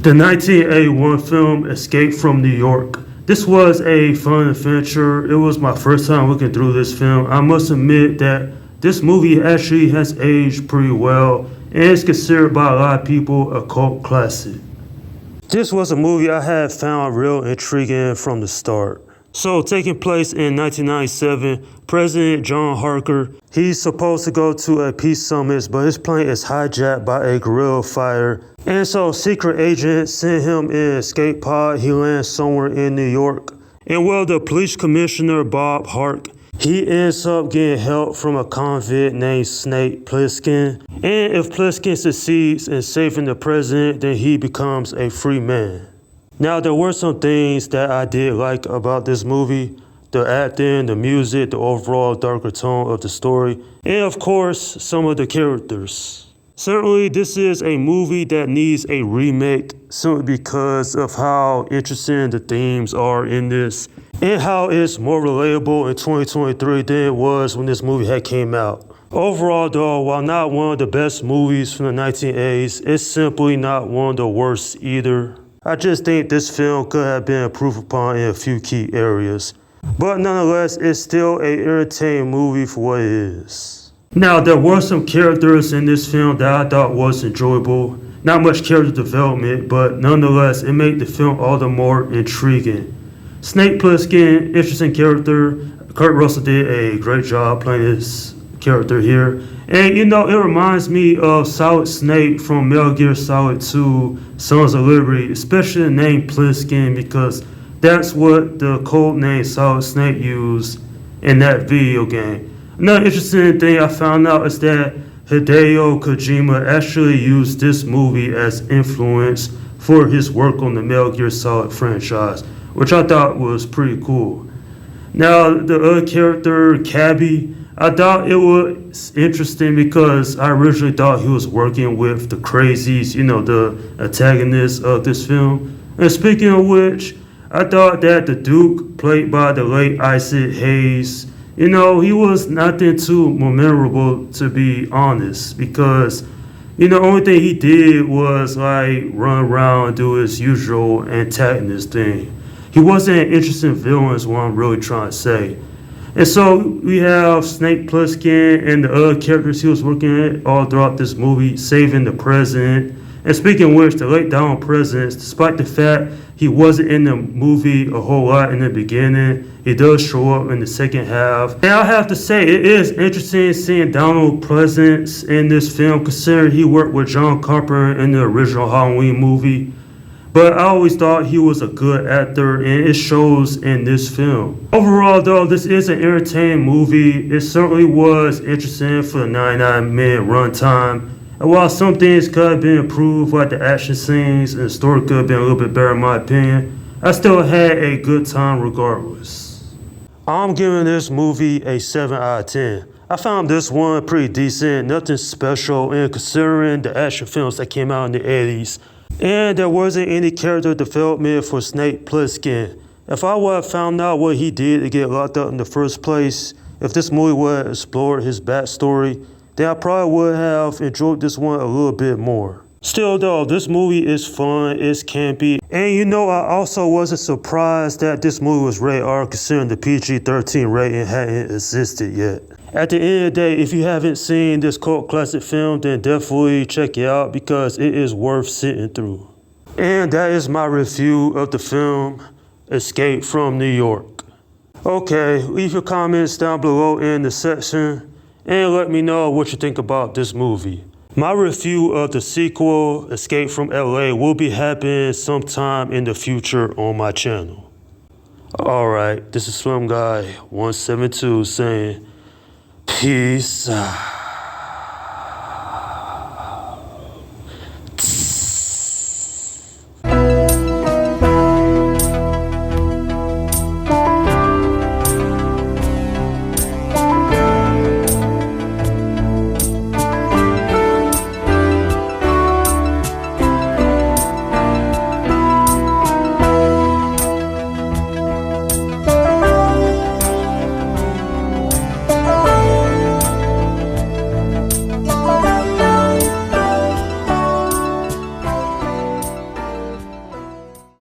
The 1981 film Escape from New York. This was a fun adventure. It was my first time looking through this film. I must admit that this movie actually has aged pretty well and is considered by a lot of people a cult classic. This was a movie I had found real intriguing from the start. So, taking place in 1997, President John Harker, he's supposed to go to a peace summit, but his plane is hijacked by a guerrilla fighter. And so, secret agents send him in an escape pod. He lands somewhere in New York. And well, the police commissioner, Bob Hart, he ends up getting help from a convict named Snake Plissken. And if Plissken succeeds in saving the president, then he becomes a free man. Now, there were some things that I did like about this movie. The acting, the music, the overall darker tone of the story, and of course, some of the characters. Certainly, this is a movie that needs a remake simply because of how interesting the themes are in this and how it's more relatable in 2023 than it was when this movie had came out. Overall, though, while not one of the best movies from the 1980s, it's simply not one of the worst either. I just think this film could have been improved upon in a few key areas. But nonetheless, it's still an entertaining movie for what it is. Now, there were some characters in this film that I thought was enjoyable. Not much character development, but nonetheless, it made the film all the more intriguing. Snake Plissken, interesting character. Kurt Russell did a great job playing his character here. And it reminds me of Solid Snake from Metal Gear Solid 2, Sons of Liberty, especially the name Plissken, because that's what the code name Solid Snake used in that video game. Another interesting thing I found out is that Hideo Kojima actually used this movie as influence for his work on the Metal Gear Solid franchise, which I thought was pretty cool. Now, the other character, Cabby, I thought it was interesting because I originally thought he was working with the Crazies, the antagonists of this film. And speaking of which, I thought that the Duke, played by the late Isaac Hayes, he was nothing too memorable, to be honest, because, the only thing he did was run around and do his usual antagonist thing. He wasn't an interesting villain is what I'm really trying to say. And so we have Snake Plissken and the other characters he was working at all throughout this movie, saving the president. And speaking of which, the late Donald president, despite the fact he wasn't in the movie a whole lot in the beginning, he does show up in the second half. And I have to say, it is interesting seeing Donald presence in this film, considering he worked with John Carpenter in the original Halloween movie. But I always thought he was a good actor, and it shows in this film. Overall, though, this is an entertaining movie. It certainly was interesting for the 99-minute runtime. And while some things could have been improved, like the action scenes and the story could have been a little bit better in my opinion, I still had a good time regardless. I'm giving this movie a 7 out of 10. I found this one pretty decent, nothing special, and considering the action films that came out in the 80s. And there wasn't any character development for Snake Plissken. If I would have found out what he did to get locked up in the first place, if this movie would have explored his backstory, then I probably would have enjoyed this one a little bit more. Still though, this movie is fun, it's campy, and I also wasn't surprised that this movie was rated R considering the PG-13 rating hadn't existed yet. At the end of the day, if you haven't seen this cult classic film, then definitely check it out because it is worth sitting through. And that is my review of the film Escape from New York. Okay, leave your comments down below in the section and let me know what you think about this movie. My review of the sequel, Escape from LA, will be happening sometime in the future on my channel. Alright, this is Slim Guy 172 saying peace out.